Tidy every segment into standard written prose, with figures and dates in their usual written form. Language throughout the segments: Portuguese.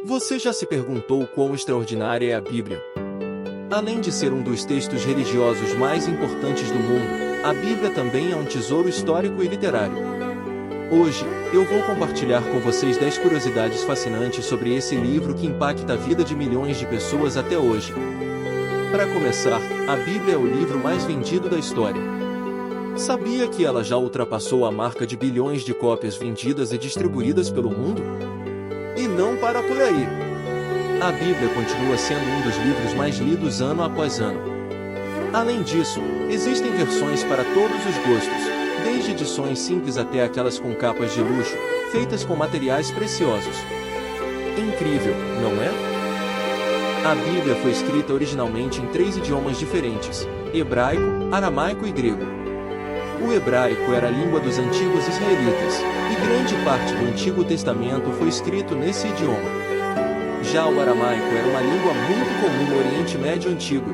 Você já se perguntou quão extraordinária é a Bíblia? Além de ser um dos textos religiosos mais importantes do mundo, a Bíblia também é um tesouro histórico e literário. Hoje, eu vou compartilhar com vocês 10 curiosidades fascinantes sobre esse livro que impacta a vida de milhões de pessoas até hoje. Para começar, a Bíblia é o livro mais vendido da história. Sabia que ela já ultrapassou a marca de bilhões de cópias vendidas e distribuídas pelo mundo? E não para por aí. A Bíblia continua sendo um dos livros mais lidos ano após ano. Além disso, existem versões para todos os gostos, desde edições simples até aquelas com capas de luxo, feitas com materiais preciosos. Incrível, não é? A Bíblia foi escrita originalmente em 3 idiomas diferentes: hebraico, aramaico e grego. O hebraico era a língua dos antigos israelitas, e grande parte do Antigo Testamento foi escrito nesse idioma. Já o aramaico era uma língua muito comum no Oriente Médio Antigo.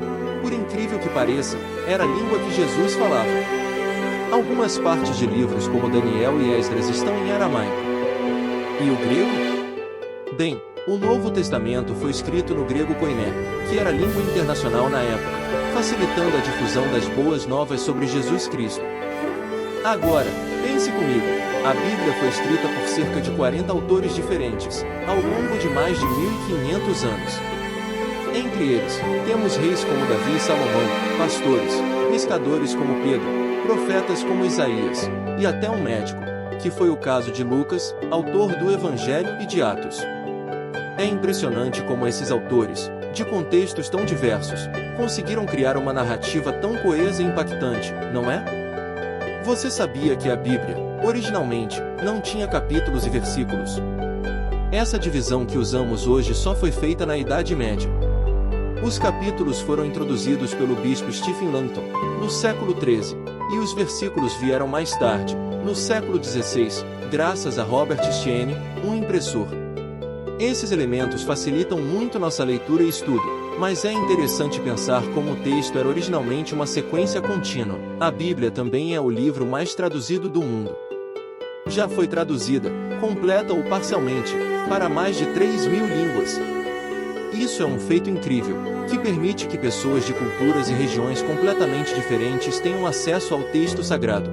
Por incrível que pareça, era a língua que Jesus falava. Algumas partes de livros como Daniel e Esdras estão em aramaico. E o grego? Bem, o Novo Testamento foi escrito no grego koiné, que era a língua internacional na época, facilitando a difusão das boas novas sobre Jesus Cristo. Agora, pense comigo, a Bíblia foi escrita por cerca de 40 autores diferentes, ao longo de mais de 1500 anos. Entre eles, temos reis como Davi e Salomão, pastores, pescadores como Pedro, profetas como Isaías, e até um médico, que foi o caso de Lucas, autor do Evangelho e de Atos. É impressionante como esses autores, de contextos tão diversos, conseguiram criar uma narrativa tão coesa e impactante, não é? Você sabia que a Bíblia, originalmente, não tinha capítulos e versículos? Essa divisão que usamos hoje só foi feita na Idade Média. Os capítulos foram introduzidos pelo bispo Stephen Langton, no século XIII, e os versículos vieram mais tarde, no século XVI, graças a Robert Estienne, um impressor. Esses elementos facilitam muito nossa leitura e estudo, mas é interessante pensar como o texto era originalmente uma sequência contínua. A Bíblia também é o livro mais traduzido do mundo. Já foi traduzida, completa ou parcialmente, para mais de 3.000 línguas. Isso é um feito incrível, que permite que pessoas de culturas e regiões completamente diferentes tenham acesso ao texto sagrado.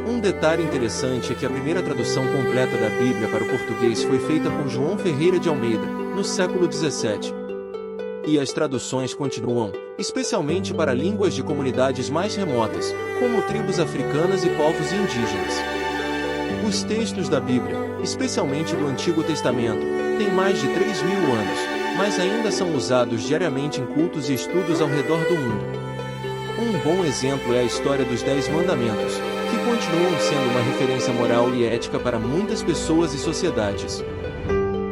Um detalhe interessante é que a primeira tradução completa da Bíblia para o português foi feita por João Ferreira de Almeida, no século XVII. E as traduções continuam, especialmente para línguas de comunidades mais remotas, como tribos africanas e povos indígenas. Os textos da Bíblia, especialmente do Antigo Testamento, têm mais de 3.000 anos, mas ainda são usados diariamente em cultos e estudos ao redor do mundo. Um bom exemplo é a história dos 10 Mandamentos, que continuam sendo uma referência moral e ética para muitas pessoas e sociedades.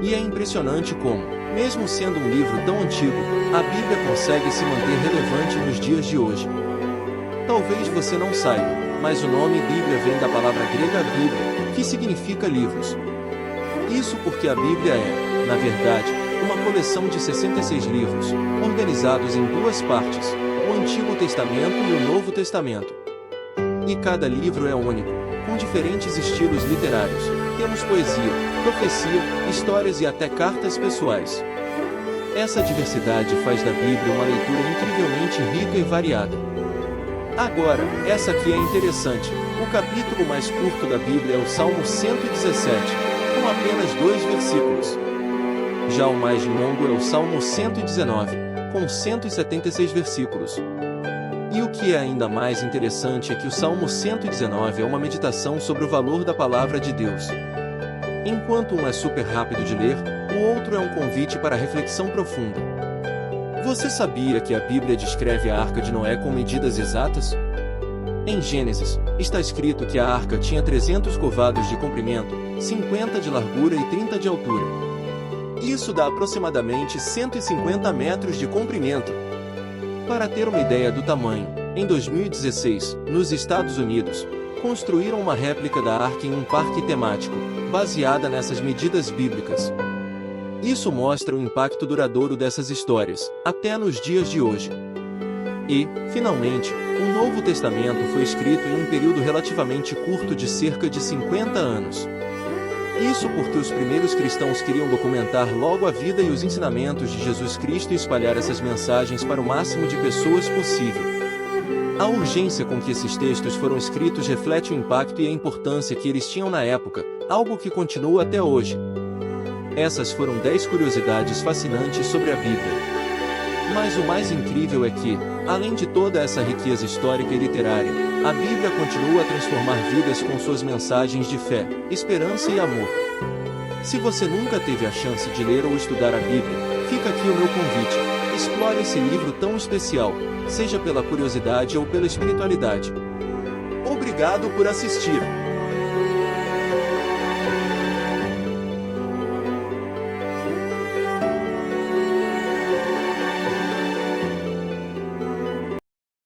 E é impressionante como, mesmo sendo um livro tão antigo, a Bíblia consegue se manter relevante nos dias de hoje. Talvez você não saiba, mas o nome Bíblia vem da palavra grega Bíblia, que significa livros. Isso porque a Bíblia é, na verdade, uma coleção de 66 livros, organizados em 2 partes, o Antigo Testamento e o Novo Testamento. E cada livro é único, com diferentes estilos literários. Temos poesia, profecia, histórias e até cartas pessoais. Essa diversidade faz da Bíblia uma leitura incrivelmente rica e variada. Agora, essa aqui é interessante. O capítulo mais curto da Bíblia é o Salmo 117, com apenas 2 versículos. Já o mais longo é o Salmo 119, com 176 versículos. E o que é ainda mais interessante é que o Salmo 119 é uma meditação sobre o valor da palavra de Deus. Enquanto um é super rápido de ler, o outro é um convite para reflexão profunda. Você sabia que a Bíblia descreve a Arca de Noé com medidas exatas? Em Gênesis, está escrito que a arca tinha 300 covados de comprimento, 50 de largura e 30 de altura. Isso dá aproximadamente 150 metros de comprimento. Para ter uma ideia do tamanho, em 2016, nos Estados Unidos, construíram uma réplica da arca em um parque temático, baseada nessas medidas bíblicas. Isso mostra o impacto duradouro dessas histórias, até nos dias de hoje. E, finalmente, o Novo Testamento foi escrito em um período relativamente curto de cerca de 50 anos. Isso porque os primeiros cristãos queriam documentar logo a vida e os ensinamentos de Jesus Cristo e espalhar essas mensagens para o máximo de pessoas possível. A urgência com que esses textos foram escritos reflete o impacto e a importância que eles tinham na época, algo que continua até hoje. Essas foram 10 curiosidades fascinantes sobre a Bíblia. Mas o mais incrível é que, além de toda essa riqueza histórica e literária, a Bíblia continua a transformar vidas com suas mensagens de fé, esperança e amor. Se você nunca teve a chance de ler ou estudar a Bíblia, fica aqui o meu convite: explore esse livro tão especial, seja pela curiosidade ou pela espiritualidade. Obrigado por assistir!